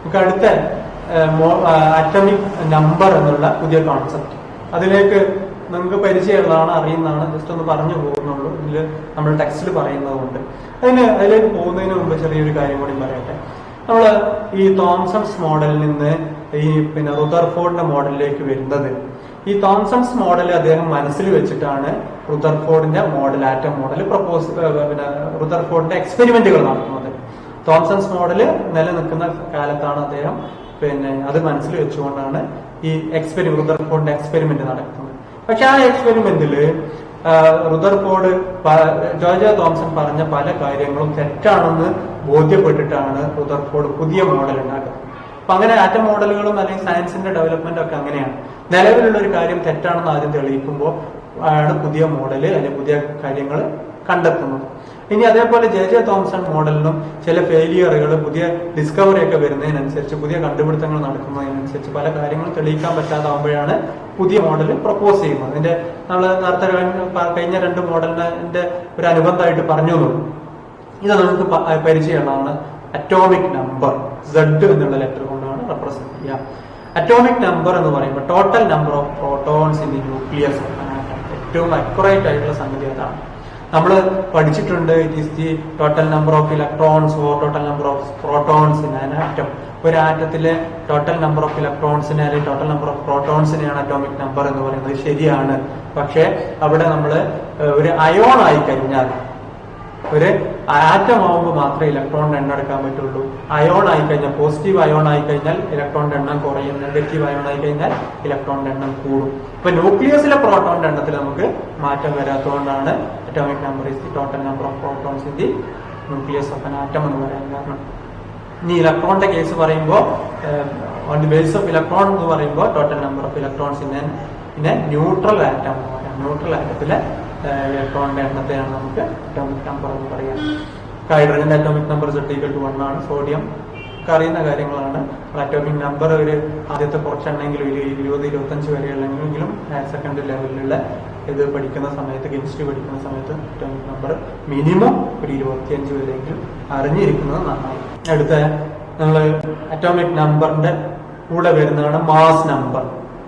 നമുക്ക് അടുത്ത atomic number എന്നുള്ള പുതിയ കോൺസെപ്റ്റ്, അതിലേക്ക് നിങ്ങൾക്ക് പരിചയമുള്ളതാണ്, അറിയുന്നതാണ്, ജസ്റ്റ് ഒന്ന് പറഞ്ഞു പോകുന്നുള്ളൂ. ഇതിൽ നമ്മൾ ടെക്സ്റ്റിൽ പറയുന്നത് കൊണ്ട് അതിലേക്ക് പോകുന്നതിന് മുമ്പ് ചെറിയൊരു കാര്യം കൂടി പറയട്ടെ. നമ്മൾ ഈ തോംസൺസ് മോഡലിൽ നിന്ന് ഈ റുദർഫോർഡിന്റെ മോഡലിലേക്ക് വരുന്നത്, ഈ തോംസൺസ് മോഡൽ അദ്ദേഹം മനസ്സിൽ വെച്ചിട്ടാണ് റുദർഫോർഡിന്റെ മോഡൽ, ആറ്റം മോഡൽ റുദർഫോർഡിന്റെ എക്സ്പെരിമെന്റുകൾ നടത്തുന്നത്. തോംസൺസ് മോഡൽ നിലനിൽക്കുന്ന കാലത്താണ് അദ്ദേഹം അത് മനസ്സിൽ വെച്ചുകൊണ്ടാണ് ഈ റുദർഫോർഡിന്റെ എക്സ്പെരിമെന്റ് നടക്കുന്നത്. പക്ഷെ ആ എക്സ്പെരിമെന്റില് റുദർഫോർഡ് ജോർജ് തോംസൺ പറഞ്ഞ പല കാര്യങ്ങളും തെറ്റാണെന്ന് ബോധ്യപ്പെട്ടിട്ടാണ് റുദർഫോർഡ് പുതിയ മോഡൽ ഉണ്ടാക്കുന്നത്. അപ്പൊ അങ്ങനെ ആറ്റം മോഡലുകളും അല്ലെങ്കിൽ സയൻസിന്റെ ഡെവലപ്മെന്റും ഒക്കെ അങ്ങനെയാണ്. നിലവിലുള്ള ഒരു കാര്യം തെറ്റാണെന്ന് ആദ്യം തെളിയിക്കുമ്പോൾ ആണ് പുതിയ മോഡല് അല്ലെങ്കിൽ പുതിയ കാര്യങ്ങൾ കണ്ടെത്തുന്നത്. ഇനി അതേപോലെ ജെ തോംസൺ മോഡലിനും ചില ഫെയിലിയറുകൾ, പുതിയ ഡിസ്കവറി ഒക്കെ വരുന്നതിനനുസരിച്ച്, പുതിയ കണ്ടുപിടുത്തങ്ങൾ നടക്കുന്നതിനനുസരിച്ച് പല കാര്യങ്ങളും തെളിയിക്കാൻ പറ്റാതാവുമ്പോഴാണ് പുതിയ മോഡൽ പ്രപ്പോസ് ചെയ്യുന്നത്. അതിന്റെ നമ്മൾ നേരത്തെ കഴിഞ്ഞ 2 മോഡലിന്റെ ഒരു അനുബന്ധമായിട്ട് പറഞ്ഞു എന്നുള്ളൂ. ഇത് നമുക്ക് പരിചയമുള്ളതാണ്. അറ്റോമിക് നമ്പർ Z എന്നുള്ള ലെറ്റർ കൊണ്ടാണ് റെപ്രസെന്റ് ചെയ്യുക. അറ്റോമിക് നമ്പർ എന്ന് പറയുമ്പോൾ total number of protons in the nucleus of an atom. ഏറ്റവും അക്യുറേറ്റ് ആയിട്ടുള്ള സംഗതി അതാണ്. നമ്മൾ പഠിച്ചിട്ടുണ്ട്, it is the total number of electrons or total number of protons in an atom. ഒരു ആറ്റത്തിലെ ടോട്ടൽ നമ്പർ ഓഫ് ഇലക്ട്രോൺസിനെ അല്ലെങ്കിൽ ടോട്ടൽ നമ്പർ ഓഫ് പ്രോട്ടോൺസിനെയാണ് അറ്റോമിക് നമ്പർ എന്ന് പറയുന്നത്. ശരിയാണ്. പക്ഷെ അവിടെ നമ്മൾ ഒരു അയോൺ ആയി കഴിഞ്ഞാൽ, ഒരു ആറ്റം ആവുമ്പോൾ മാത്രമേ ഇലക്ട്രോണിന്റെ എണ്ണം എടുക്കാൻ പറ്റുള്ളൂ. അയോൺ ആയി കഴിഞ്ഞാൽ, പോസിറ്റീവ് അയോൺ ആയി കഴിഞ്ഞാൽ ഇലക്ട്രോണിന്റെ എണ്ണം കുറയും, നെഗറ്റീവ് അയോൺ ആയി കഴിഞ്ഞാൽ ഇലക്ട്രോണിന്റെ എണ്ണം കൂടും. ഇപ്പൊ ന്യൂക്ലിയസിലെ പ്രോട്ടോണിന്റെ എണ്ണത്തിൽ നമുക്ക് മാറ്റം വരാത്തതുകൊണ്ടാണ് atomic number is the total number of protons in the nucleus of an atom എന്ന് പറയാൻ കാരണം. ഇനി ഇലക്ട്രോണിന്റെ കേസ് പറയുമ്പോൾ, on the base of electron എന്ന് പറയുമ്പോൾ total number of electrons in a neutral atom എന്ന് പറയാം. ന്യൂട്രൽ ആറ്റത്തിലെ ഇലക്ട്രോണിന്റെ എണ്ണത്തെയാണ് നമുക്ക് അറ്റോമിക് നമ്പർ എന്ന് പറയാം. ഹൈഡ്രജന്റെ അറ്റോമിക് നമ്പർ Z=1 ആണ്. സോഡിയം അറിയുന്ന കാര്യങ്ങളാണ്. അറ്റോമിക് നമ്പർ ഒരു ആദ്യത്തെ കുറച്ചെണ്ണെങ്കിലും 20-25 വരെയുള്ളെങ്കിലും ഹയർ സെക്കൻഡറി ലെവലിലുള്ള ഇത് പഠിക്കുന്ന സമയത്ത്, കെമിസ്ട്രി പഠിക്കുന്ന സമയത്ത് അറ്റോമിക് നമ്പർ മിനിമം ഒരു 25 വരെയെങ്കിലും അറിഞ്ഞിരിക്കുന്നത് നന്നായി. അടുത്ത നമ്മൾ അറ്റോമിക് നമ്പറിന്റെ കൂടെ വരുന്നതാണ് mass number.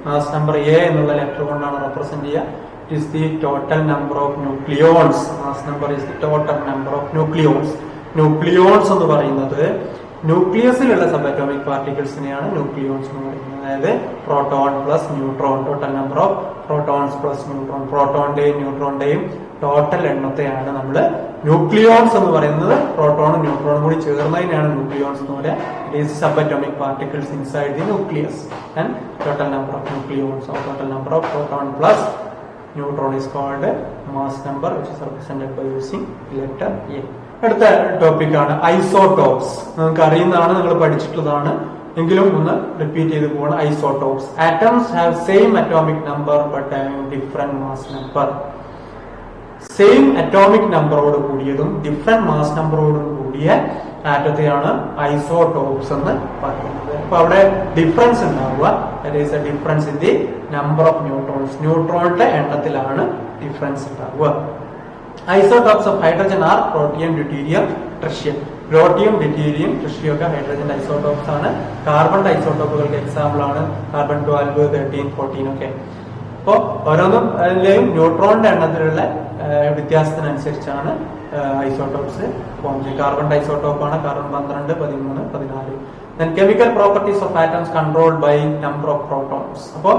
Mass number A എന്നുള്ള ലെറ്റർ കൊണ്ടാണ് റെപ്രസെന്റ് ചെയ്യുക. Is the total number of nucleons. Mass number is the total number of nucleons. Nucleons എന്ന് പറയുന്നത് ന്യൂക്ലിയസിലുള്ള സബ് അറ്റോമിക് പാർട്ടിക്കിൾസിനെയാണ് ന്യൂക്ലിയോൺസ് എന്ന് പറയുന്നത്. അതായത് proton plus neutron, total number of protons plus neutron, പ്രോട്ടോണിന്റെയും ന്യൂട്രോണിന്റെയും ടോട്ടൽ എണ്ണത്തെയാണ് നമ്മൾ ന്യൂക്ലിയോൺസ് എന്ന് പറയുന്നത്. പ്രോട്ടോണും ന്യൂട്രോണും കൂടി ചേർന്നതിനാണ് ന്യൂക്ലിയോൺസ് എന്ന് പറയുക. It is sub atomic particles inside the nucleus and total number of nucleons or total number of proton plus neutron is called mass number, which is represented by using letter A. അടുത്ത topic ആണ് isotopes. നിങ്ങൾക്ക് അറിയുന്നതാണ്, നിങ്ങൾ പഠിച്ചിട്ടുള്ളതാണ്, എങ്കിലും ഒന്ന് repeat ചെയ്ത് പോവാണ്. Isotopes. Atoms have same atomic number but having different mass number. Same atomic നമ്പറോട് കൂടിയതും ഡിഫറെന്റ് മാസ് നമ്പറോടും കൂടിയ ആറ്റത്തെയാണ് ഐസോടോപ്സ് എന്ന് പറയുന്നത്. അപ്പൊ അവിടെ ഡിഫറൻസ് ഉണ്ടാവുക. Difference in the number of neutrons. ന്യൂട്രോണിന്റെ എണ്ണത്തിലാണ് ഡിഫറൻസ് ഉണ്ടാവുക. Isotopes of hydrogen are protium, deuterium, tritium. Protium, deuterium, tritium ഒക്കെ ഹൈഡ്രജന്റെ ഐസോടോപ്സ് ആണ്. കാർബണിന്റെ ഐസോടോപ്പുകൾക്ക് എക്സാമ്പിൾ ആണ് കാർബൺ 12, 13, 14 ഒക്കെ. അപ്പോൾ ഓരോന്നും അതിലെയും ന്യൂട്രോണിന്റെ എണ്ണത്തിലുള്ള വ്യത്യാസത്തിനനുസരിച്ചാണ് ഐസോടോപ്സ് ഫോം ചെയ്യുക. കാർബണിന്റെ ഐസോടോപ്പാണ് carbon 12, 13, 14. Then chemical properties of atoms controlled by number of protons. അപ്പോൾ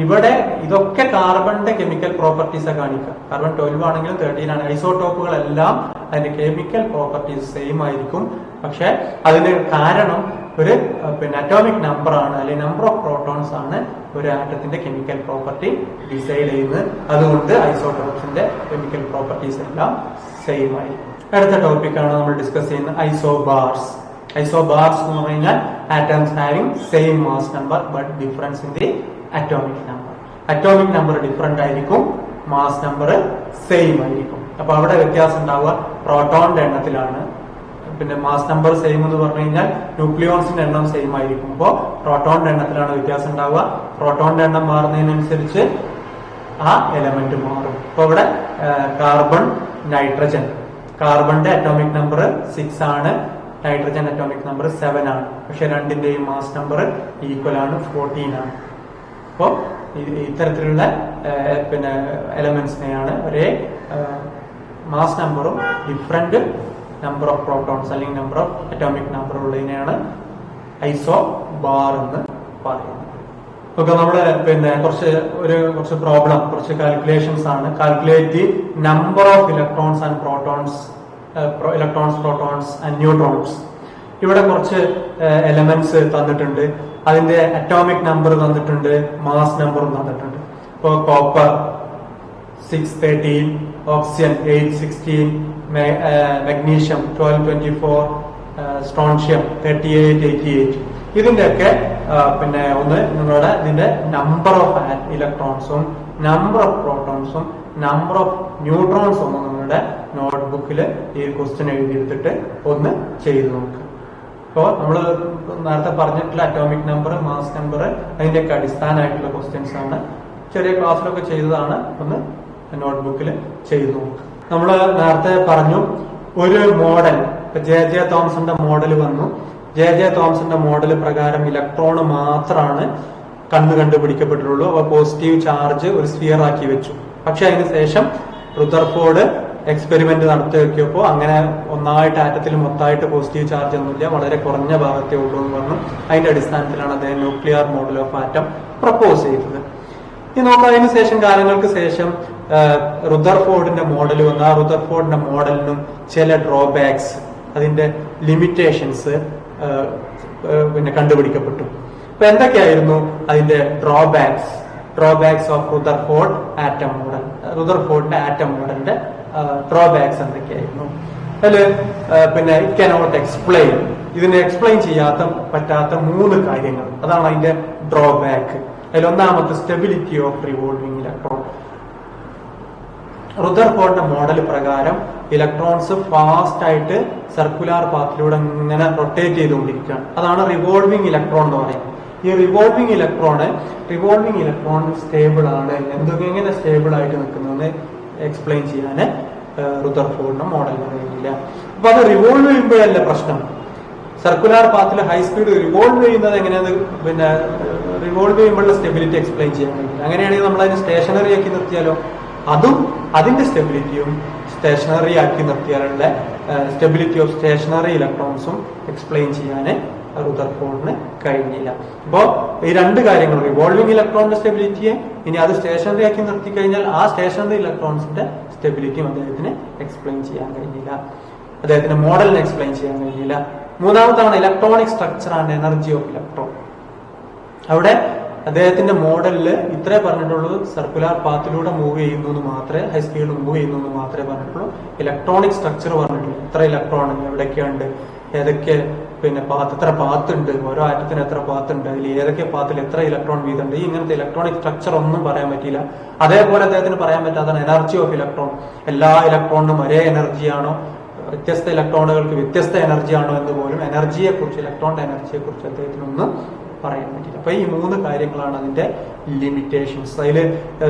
ഇവിടെ ഇതൊക്കെ കാർബണിന്റെ കെമിക്കൽ പ്രോപ്പർട്ടീസ് കാണിക്കുക. കാർബൺ 12 ആണെങ്കിലും 13 ആണ്. ഐസോടോപ്പുകളെല്ലാം അതിന്റെ കെമിക്കൽ പ്രോപ്പർട്ടീസ് സെയിം ആയിരിക്കും. പക്ഷെ അതിന് കാരണം ഒരു അറ്റോമിക് നമ്പർ ആണ്, അല്ലെങ്കിൽ നമ്പർ ഓഫ് പ്രോട്ടോൺസ് ആണ് ഒരു ആറ്റത്തിന്റെ കെമിക്കൽ പ്രോപ്പർട്ടി ഡിസൈഡ് ചെയ്യുന്നത്. അതുകൊണ്ട് ഐസോടോപ്സിന്റെ കെമിക്കൽ പ്രോപ്പർട്ടീസ് എല്ലാം സെയിം ആയിരിക്കും. അടുത്ത ടോപ്പിക്കാണ് നമ്മൾ ഡിസ്കസ് ചെയ്യുന്നത് ഐസോബാർസ്. ഐസോബാർസ് എന്ന് പറഞ്ഞാൽ atoms having same mass number but difference in the atomic number. Atomic number different ആയിരിക്കും, മാസ് നമ്പർ സെയിം ആയിരിക്കും. അപ്പൊ അവിടെ വ്യത്യാസം ഉണ്ടാവുക പ്രോട്ടോണിന്റെ എണ്ണത്തിലാണ്. പിന്നെ മാസ് നമ്പർ സെയിം എന്ന് പറഞ്ഞു കഴിഞ്ഞാൽ ന്യൂക്ലിയോൺസിന്റെ എണ്ണം സെയിം ആയിരിക്കും. അപ്പോൾ പ്രോട്ടോണിന്റെ എണ്ണത്തിലാണ് വ്യത്യാസം ഉണ്ടാവുക. പ്രോട്ടോണിന്റെ എണ്ണം മാറുന്നതിനനുസരിച്ച് ആ എലമെന്റ് മാറും. അപ്പൊ ഇവിടെ കാർബൺ, നൈട്രജൻ. കാർബണിന്റെ അറ്റോമിക് നമ്പർ 6 ആണ്, നൈട്രജൻ അറ്റോമിക് നമ്പർ 7 ആണ്. പക്ഷെ രണ്ടിന്റെയും മാസ് നമ്പർ ഈക്വൽ ആണ്, 14 ആണ്. അപ്പോൾ ഇത്തരത്തിലുള്ള പിന്നെ എലമെന്റ്സിനെയാണ് ഒരേ മാസ് നമ്പറും ഡിഫറെന്റ് നമ്പർ ഓഫ് പ്രോട്ടോൺസ് അല്ലെങ്കിൽ നമ്പർ ഓഫ് അറ്റോമിക് നമ്പർ ഉള്ളതിനെയാണ് ഐസോബാർ എന്ന് പറയുന്നത്. ഓക്കെ, നമ്മള് പിന്നെ കുറച്ച് പ്രോബ്ലം, കുറച്ച് കാൽക്കുലേഷൻസ് ആണ്. Calculate the number of electrons and protons, protons and neutrons. ഇവിടെ കുറച്ച് എലമെന്റ്സ് തന്നിട്ടുണ്ട്, അതിന്റെ അറ്റോമിക് നമ്പർ തന്നിട്ടുണ്ട്, മാസ് നമ്പറും തന്നിട്ടുണ്ട്. ഇപ്പോ കോപ്പർ 613, ഓക്സിജൻ 816, മഗ്നീഷ്യം 1224, സ്ട്രോൺഷ്യം 3888. ഇതിന്റെയൊക്കെ പിന്നെ നിങ്ങളുടെ ഇതിന്റെ നമ്പർ ഓഫ് ഇലക്ട്രോൺസും നമ്പർ ഓഫ് പ്രോട്ടോൺസും നമ്പർ ഓഫ് ന്യൂട്രോൺസും ഒന്ന് നിങ്ങളുടെ നോട്ട്ബുക്കിൽ ഈ ക്വസ്റ്റ്യൻ എഴുതിയെടുത്തിട്ട് ഒന്ന് ചെയ്ത് നോക്കുക. അപ്പോൾ നമ്മൾ നേരത്തെ പറഞ്ഞിട്ടുള്ള അറ്റോമിക് നമ്പർ, മാസ് നമ്പർ, അതിന്റെയൊക്കെ അടിസ്ഥാനമായിട്ടുള്ള ക്വസ്റ്റ്യൻസ് ആണ്. ചെറിയ ക്ലാസ്സിലൊക്കെ ചെയ്തതാണ്, ഒന്ന് നോട്ട്ബുക്കിൽ ചെയ്ത് നോക്കുക. നമ്മൾ നേരത്തെ പറഞ്ഞു ഒരു മോഡൽ, ജെ തോമസിന്റെ മോഡൽ വന്നു. ജെ തോമസിന്റെ മോഡൽ പ്രകാരം ഇലക്ട്രോൺ മാത്രമാണ് കണ്ടുപിടിക്കപ്പെട്ടിട്ടുള്ളൂ. അപ്പൊ പോസിറ്റീവ് ചാർജ് ഒരു സ്ഫിയർ ആക്കി വെച്ചു. പക്ഷെ അതിനുശേഷം റുദർഫോർഡ് എക്സ്പെരിമെന്റ് നടത്തി നോക്കിയപ്പോൾ അങ്ങനെ ഒന്നായിട്ട് ആറ്റത്തിൽ മൊത്തമായിട്ട് പോസിറ്റീവ് ചാർജ് ഒന്നുമില്ല, വളരെ കുറഞ്ഞ ഭാഗത്തേ ഉള്ളൂ എന്ന് പറഞ്ഞു. അതിന്റെ അടിസ്ഥാനത്തിലാണ് അദ്ദേഹം nuclear model of atom propose ചെയ്തത്. ഈ നോക്കാം, അതിനുശേഷം കാലങ്ങൾക്ക് ശേഷം റുദർഫോർഡിന്റെ മോഡൽ വന്നു. ആ റുദർഫോർഡിന്റെ മോഡലിനും ചില ഡ്രോബാക്സ്, അതിന്റെ ലിമിറ്റേഷൻസ് പിന്നെ കണ്ടുപിടിക്കപ്പെട്ടു. അപ്പൊ എന്തൊക്കെയായിരുന്നു അതിന്റെ drawbacks of Rutherford atom model? റുദർഫോർഡിന്റെ ആറ്റം മോഡലിന്റെ ഡ്രോബാക്സ് എന്തൊക്കെയായിരുന്നു? അതില് പിന്നെ ഇറ്റ് കനോട്ട് എക്സ്പ്ലെയിൻ, ഇതിനെ എക്സ്പ്ലെയിൻ പറ്റാത്ത 3 കാര്യങ്ങൾ, അതാണ് അതിന്റെ ഡ്രോബാക്ക്. അതിലൊന്നാമത്തെ സ്റ്റെബിലിറ്റി ഓഫ് റിവോൾവിംഗ് ഇലക്ട്രോൺ. റുദർഫോർഡിന്റെ മോഡൽ പ്രകാരം ഇലക്ട്രോൺസ് ഫാസ്റ്റ് ആയിട്ട് സർക്കുലാർ പാത്തിലൂടെ ഇങ്ങനെ റൊട്ടേറ്റ് ചെയ്തുകൊണ്ടിരിക്കുകയാണ്. അതാണ് റിവോൾവിംഗ് ഇലക്ട്രോൺ എന്ന് പറയുന്നത്. ഈ റിവോൾവിംഗ് ഇലക്ട്രോൺ സ്റ്റേബിൾ ആണ്. എങ്ങനെ സ്റ്റേബിൾ ആയിട്ട് നിൽക്കുന്നതെന്ന് എക്സ്പ്ലെയിൻ ചെയ്യാൻ റുദർഫോർഡിന്റെ മോഡൽ കഴിയില്ല. അപ്പൊ അത് റിവോൾവ് ചെയ്യുമ്പോഴല്ല പ്രശ്നം. സർക്കുലാർ പാത്തിൽ ഹൈ സ്പീഡ് റിവോൾവ് ചെയ്യുന്നത് എങ്ങനെയാണ്, പിന്നെ റിവോൾവ് ചെയ്യുമ്പോഴുള്ള സ്റ്റെബിലിറ്റി എക്സ്പ്ലെയിൻ ചെയ്യാൻ കഴിയില്ല. അങ്ങനെയാണെങ്കിൽ നമ്മൾ അതിന് സ്റ്റേഷനറി ആക്കി നിർത്തിയാലോ, അതും അതിന്റെ സ്റ്റെബിലിറ്റിയും സ്റ്റേഷനറി ആക്കി നിർത്തിയാലുള്ള സ്റ്റെബിലിറ്റി ഓഫ് സ്റ്റേഷനറി ഇലക്ട്രോൺസും എക്സ്പ്ലെയിൻ ചെയ്യാൻ റുദർഫോർഡിന് കഴിഞ്ഞില്ല. അപ്പോ ഈ 2 കാര്യങ്ങൾ, റിവോൾവിംഗ് ഇലക്ട്രോണിന്റെ സ്റ്റെബിലിറ്റിയെ ഇനി അത് സ്റ്റേഷനറി ആക്കി നിർത്തി കഴിഞ്ഞാൽ ആ സ്റ്റേഷനറി ഇലക്ട്രോൺസിന്റെ സ്റ്റെബിലിറ്റിയും അദ്ദേഹത്തിന് എക്സ്പ്ലെയിൻ ചെയ്യാൻ കഴിഞ്ഞില്ല, അദ്ദേഹത്തിന്റെ മോഡലിനെ എക്സ്പ്ലെയിൻ ചെയ്യാൻ കഴിഞ്ഞില്ല. മൂന്നാമതാണ് electronic structure and energy of electron. അവിടെ അദ്ദേഹത്തിന്റെ മോഡലില് ഇത്രേ പറഞ്ഞിട്ടുള്ളൂ, സർക്കുലാർ പാത്തിലൂടെ മൂവ് ചെയ്യുന്നു എന്ന് മാത്രമേ, ഹൈ സ്പീഡിൽ മൂവ് ചെയ്യുന്നു എന്ന് മാത്രമേ പറഞ്ഞിട്ടുള്ളൂ. ഇലക്ട്രോണിക് സ്ട്രക്ചർ പറഞ്ഞിട്ടുള്ളൂ, എത്ര ഇലക്ട്രോൺ എവിടെയൊക്കെയുണ്ട്, ഏതൊക്കെ പിന്നെ എത്ര പാത്ത് ഉണ്ട്, ഓരോ ആറ്റത്തിന് എത്ര പാത്ത് ഉണ്ട്, അതിൽ ഏതൊക്കെ പാത്തിൽ എത്ര ഇലക്ട്രോൺ വീതമുണ്ട്, ഈ ഇങ്ങനത്തെ ഇലക്ട്രോണിക് സ്ട്രക്ചർ ഒന്നും പറയാൻ പറ്റില്ല. അതേപോലെ അദ്ദേഹത്തിന് പറയാൻ പറ്റാത്തതാണ് എനർജി ഓഫ് ഇലക്ട്രോൺ. എല്ലാ ഇലക്ട്രോണിനും ഒരേ എനർജിയാണോ, വ്യത്യസ്ത ഇലക്ട്രോണുകൾക്ക് വ്യത്യസ്ത എനർജിയാണോ എന്ന് പോലും ഇലക്ട്രോണിന്റെ എനർജിയെ കുറിച്ച് അദ്ദേഹത്തിനൊന്നും പറയാൻ പറ്റില്ല. അപ്പൊ ഈ 3 കാര്യങ്ങളാണ് അതിന്റെ ലിമിറ്റേഷൻസ്. അതിൽ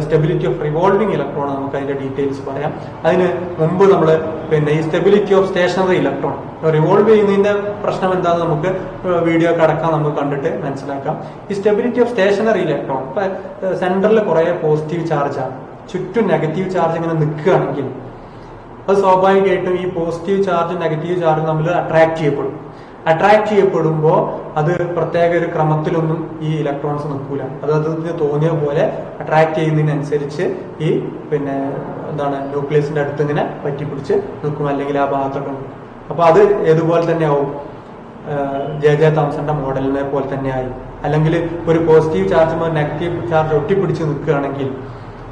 സ്റ്റെബിലിറ്റി ഓഫ് റിവോൾവിംഗ് ഇലക്ട്രോൺ, നമുക്ക് അതിന്റെ ഡീറ്റെയിൽസ് പറയാം. അതിന് മുമ്പ് നമ്മൾ പിന്നെ ഈ stability of stationary electron, revolve ചെയ്യുന്നതിന്റെ പ്രശ്നം എന്താണെന്ന് നമുക്ക് വീഡിയോ കടക്കാൻ നമുക്ക് കണ്ടിട്ട് മനസ്സിലാക്കാം. ഈ സ്റ്റെബിലിറ്റി ഓഫ് സ്റ്റേഷനറി ഇലക്ട്രോൺ, ഇപ്പൊ സെന്ററിൽ കുറെ പോസിറ്റീവ് ചാർജാണ്, ചുറ്റും നെഗറ്റീവ് ചാർജ് ഇങ്ങനെ നിൽക്കുകയാണെങ്കിൽ അത് സ്വാഭാവികമായിട്ടും ഈ പോസിറ്റീവ് ചാർജും നെഗറ്റീവ് ചാർജും തമ്മിൽ അട്രാക്ട് ചെയ്യപ്പെടുമ്പോൾ അത് പ്രത്യേക ഒരു ക്രമത്തിലൊന്നും ഈ ഇലക്ട്രോൺസ് നിൽക്കൂല. അത് അതിന് തോന്നിയ പോലെ അട്രാക്ട് ചെയ്യുന്നതിനനുസരിച്ച് ഈ പിന്നെ ന്യൂക്ലിയസിന്റെ അടുത്ത് ഇങ്ങനെ പറ്റിപ്പിടിച്ച് നിൽക്കും, അല്ലെങ്കിൽ ആ ഭാഗത്തൊക്കെ നിൽക്കും. അപ്പൊ അത് ഏതുപോലെ തന്നെ ആവും, ജെ തോമസിന്റെ മോഡലിനെ പോലെ തന്നെ ആയി. അല്ലെങ്കിൽ ഒരു പോസിറ്റീവ് ചാർജ് നെഗറ്റീവ് ചാർജ് ഒട്ടിപ്പിടിച്ച് നിൽക്കുകയാണെങ്കിൽ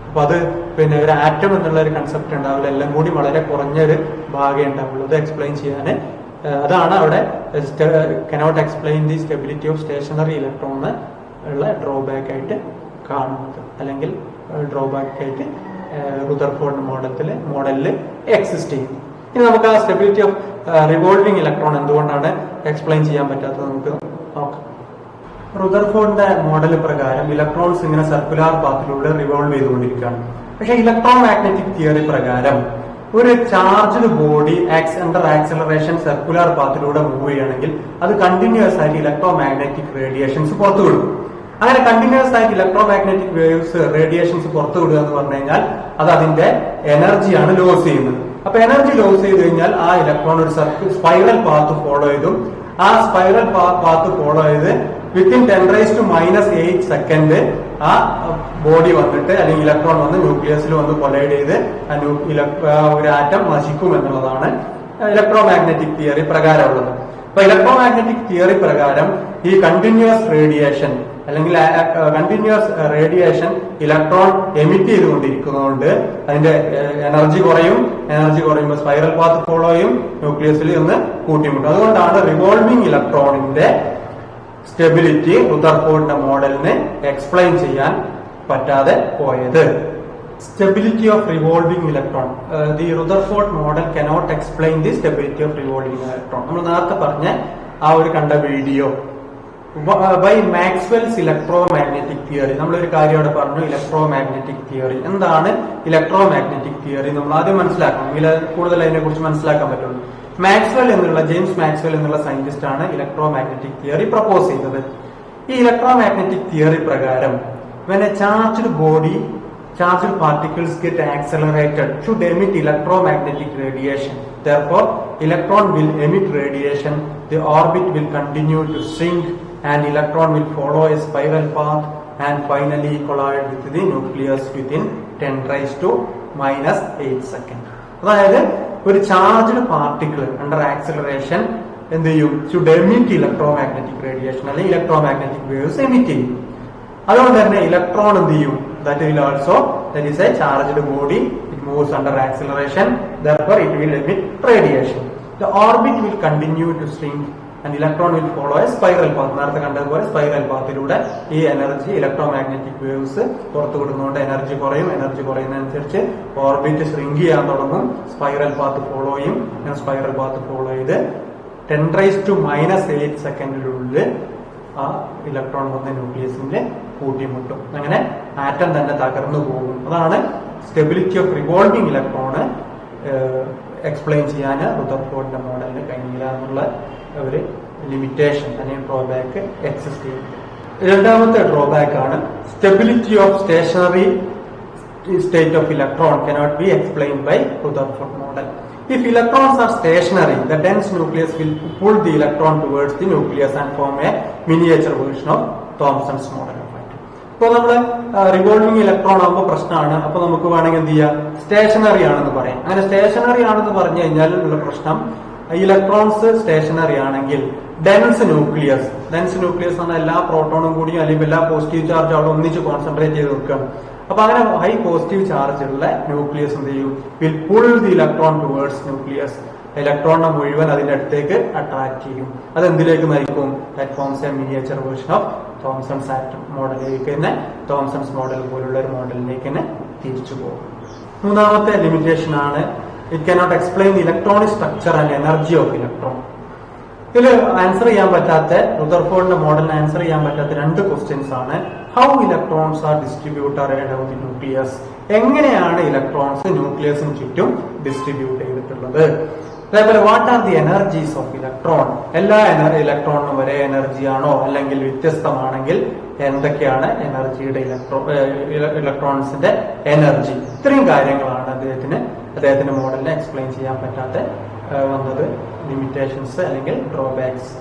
അപ്പൊ അത് പിന്നെ ഒരു ആറ്റം എന്നുള്ള ഒരു കൺസെപ്റ്റ് ഉണ്ടാവില്ല, എല്ലാം കൂടി വളരെ കുറഞ്ഞൊരു ഭാഗമേ ഉണ്ടാവുള്ളൂ. അത് എക്സ്പ്ലെയിൻ ചെയ്യാൻ അതാണ് അവിടെ cannot explain the stability of stationary electron ഉള്ള ഡ്രോബാക്ക് ആയിട്ട് കാണുന്നത്, അല്ലെങ്കിൽ ഡ്രോബാക്ക് ആയിട്ട് റുദർഫോർഡ് മോഡലിൽ എക്സിസ്റ്റ് ചെയ്യുന്നു. ഇനി നമുക്ക് ആ സ്റ്റെബിലിറ്റി ഓഫ് റിവോൾവിംഗ് ഇലക്ട്രോൺ എന്തുകൊണ്ടാണ് എക്സ്പ്ലെയിൻ ചെയ്യാൻ പറ്റാത്തത് നമുക്ക് നോക്കാം. റുദർഫോർഡിന്റെ മോഡൽ പ്രകാരം ഇലക്ട്രോൺസ് ഇങ്ങനെ സർക്കുലാർ പാത്തിലൂടെ റിവോൾവ് ചെയ്തുകൊണ്ടിരിക്കുകയാണ്. പക്ഷെ ഇലക്ട്രോ മാഗ്നറ്റിക് തിയറി പ്രകാരം ഒരു charged body under acceleration circular പാത്തിലൂടെ മൂവ് ചെയ്യുകയാണെങ്കിൽ അത് കണ്ടിന്യൂസ് ആയിട്ട് ഇലക്ട്രോ മാഗ്നറ്റിക് റേഡിയേഷൻസ് പുറത്തു വിടും. അങ്ങനെ കണ്ടിന്യൂസ് ആയിട്ട് ഇലക്ട്രോ മാഗ്നറ്റിക് വേവ്സ് റേഡിയേഷൻസ് പുറത്തു വിടുക എന്ന് പറഞ്ഞു കഴിഞ്ഞാൽ അത് അതിന്റെ എനർജിയാണ് ലോസ് ചെയ്യുന്നത്. അപ്പൊ എനർജി ലോസ് ചെയ്ത് കഴിഞ്ഞാൽ ആ ഇലക്ട്രോൺ ഒരു സ്പൈറൽ പാത്ത് ഫോളോ ചെയ്തും ആ സ്പൈറൽ പാത്ത് ഫോളോ ചെയ്ത് വിത്തിൻ 10⁻⁻8 സെക്കൻഡ് ആ ബോഡി വന്നിട്ട് അല്ലെങ്കിൽ ഇലക്ട്രോൺ വന്ന് ന്യൂക്ലിയസിൽ വന്ന് കൊളൈഡ് ചെയ്ത് ഒരു ആറ്റം നശിക്കും എന്നുള്ളതാണ് ഇലക്ട്രോ മാഗ്നറ്റിക് തിയറി പ്രകാരമുള്ളത്. അപ്പൊ ഇലക്ട്രോ മാഗ്നറ്റിക് തിയറി പ്രകാരം ഈ കണ്ടിന്യൂസ് റേഡിയേഷൻ അല്ലെങ്കിൽ കണ്ടിന്യൂസ് റേഡിയേഷൻ ഇലക്ട്രോൺ എമിറ്റ് ചെയ്തുകൊണ്ടിരിക്കുന്നതുകൊണ്ട് അതിന്റെ എനർജി കുറയുമ്പോൾ സ്പൈറൽ പാത്ത് ഫോളോ ചെയ്യും, ന്യൂക്ലിയസിൽ ഒന്ന് കൂട്ടിമുട്ടും. അതുകൊണ്ടാണ് റിവോൾവിംഗ് ഇലക്ട്രോണിന്റെ സ്റ്റെബിലിറ്റി റുദർഫോർഡിന്റെ മോഡലിന് എക്സ്പ്ലെയിൻ ചെയ്യാൻ പറ്റാതെ പോയത്. Stability of revolving electron, the Rutherford model cannot explain the stability of revolving electron. നമ്മൾ നേരത്തെ പറഞ്ഞ ആ ഒരു കണ്ട video bye Maxwell's electro magnetic theory. നമ്മളൊരു കാര്യം അവിടെ പറഞ്ഞു, ഇലക്ട്രോ മാഗ്നറ്റിക് തിയറി. എന്താണ് ഇലക്ട്രോ മാഗ്നറ്റിക് തിയറി നമ്മൾ ആദ്യം മനസ്സിലാക്കണം, എങ്കിൽ കൂടുതൽ അതിനെ കുറിച്ച് മനസ്സിലാക്കാൻ പറ്റുള്ളൂ. ജെയിംസ് മാക്സ്വെൽ എന്നുള്ള സയന്റിസ്റ്റ് ആണ് ഇലക്ട്രോ മാഗ്നറ്റിക് തിയറി പ്രപ്പോസ് ചെയ്തത്. ഈ ഇലക്ട്രോ മാഗ്നറ്റിക് തിയറി പ്രകാരം when a charged particles get accelerated should emit electromagnetic radiation. Therefore, electron will emit radiation, the orbit will continue to shrink and electron will follow a spiral path and finally collide with the nucleus within 10⁻⁻8 seconds. അതായത് ഒരു charged particle under acceleration എന്ത് ചെയ്യും? Should emit electromagnetic radiation അല്ലെങ്കിൽ electromagnetic waves emit ചെയ്യും. അതുകൊണ്ട് തന്നെ electron എന്ത് ചെയ്യും? That is A charged body, it moves under acceleration, therefore it will emit radiation. The orbit will continue to shrink and electron will follow a spiral path. നേരത്തെ കണ്ടതുപോലെ spiral പാത്തിലൂടെ ഈ energy electromagnetic waves പുറത്തു വിടുന്നതുകൊണ്ട് energy കുറയുന്നതനുസരിച്ച് orbit shrink ചെയ്യാൻ തുടങ്ങും, spiral path follow ചെയ്യും. Spiral path follow ചെയ്ത് 10⁻⁻8 സെക്കൻഡിനുള്ളിൽ ആ electron വന്ന ന്യൂക്ലിയസിന്റെ കൂട്ടിമുട്ടും. അങ്ങനെ ആറ്റം തന്നെ തകർന്നു പോകും. അതാണ് stability of revolving electron explain ചെയ്യാൻ റുദർഫോർഡിന്റെ മോഡലിന് കഴിഞ്ഞില്ല എന്നുള്ള ഒരു ലിമിറ്റേഷൻ അല്ലെങ്കിൽ ഡ്രോബാക്ക് എക്സിസ്റ്റ് ചെയ്യുന്നത്. രണ്ടാമത്തെ ഡ്രോബാക്ക് ആണ് stability of stationary state of electron cannot be explained by Rutherford model. If electrons are stationary, the dense nucleus will pull the electron towards the nucleus and form a miniature version of Thomson's model of atom. ഇപ്പോൾ നമ്മള് revolving electron ആകുമ്പോൾ പ്രശ്നമാണ്. അപ്പൊ നമുക്ക് വേണമെങ്കിൽ എന്ത് ചെയ്യാം? Stationery ആണെന്ന് പറയാം. അങ്ങനെ സ്റ്റേഷനറി ആണെന്ന് പറഞ്ഞു കഴിഞ്ഞാൽ ഉള്ള പ്രശ്നം, ഇലക്ട്രോൺസ് സ്റ്റേഷനറി ആണെങ്കിൽ ഡെൻസ് ന്യൂക്ലിയസ് ആണ് എല്ലാ പ്രോട്ടോണും കൂടിയും അല്ലെങ്കിൽ എല്ലാ പോസിറ്റീവ് ചാർജ് അവിടെ ഒന്നിച്ച് കോൺസെൻട്രേറ്റ് ചെയ്ത് നിൽക്കുകയാണ്. അപ്പൊ അങ്ങനെ ഹൈ പോസിറ്റീവ് ചാർജ് ഉള്ള ന്യൂക്ലിയസ് എന്ത് ചെയ്യും? Will pull the electron towards nucleus. ഇലക്ട്രോണിനെ മുഴുവൻ അതിന്റെ അടുത്തേക്ക് അട്രാക്ട് ചെയ്യും. അത് എന്തിലേക്ക് നയിക്കും? That forms a miniature version of Thomson's atom മോഡലിലേക്ക് തന്നെ, തോംസൺസ് മോഡൽ പോലുള്ള ഒരു മോഡലിലേക്ക് തന്നെ തിരിച്ചു പോകും. മൂന്നാമത്തെ ലിമിറ്റേഷൻ ആണ് it cannot explain the electronic structure and energy of electron. ഇതിൽ ആൻസർ ചെയ്യാൻ പറ്റാത്ത, റുദർഫോർഡിന്റെ മോഡലിന് ആൻസർ ചെയ്യാൻ പറ്റാത്ത രണ്ട് ക്വസ്റ്റ്യൻസ് ആണ്. How electrons are distributed around the nucleus. എങ്ങനെയാണ് ഇലക്ട്രോൺസ് ന്യൂക്ലിയസിന് ചുറ്റും ഡിസ്ട്രിബ്യൂട്ട് ചെയ്തിട്ടുള്ളത്? അതേപോലെ what are the energies of electron. എല്ലാ ഇലക്ട്രോണിനും ഒരേ എനർജിയാണോ അല്ലെങ്കിൽ വ്യത്യസ്തമാണെങ്കിൽ എന്തൊക്കെയാണ് എനർജിയുടെ ഇലക്ട്രോൺസിന്റെ എനർജി? ഇത്രയും കാര്യങ്ങളാണ് അദ്ദേഹത്തിന്റെ മോഡലിനെ എക്സ്പ്ലെയിൻ ചെയ്യാൻ പറ്റാത്ത വന്നത്, ലിമിറ്റേഷൻസ് അല്ലെങ്കിൽ ഡ്രോബാക്സ്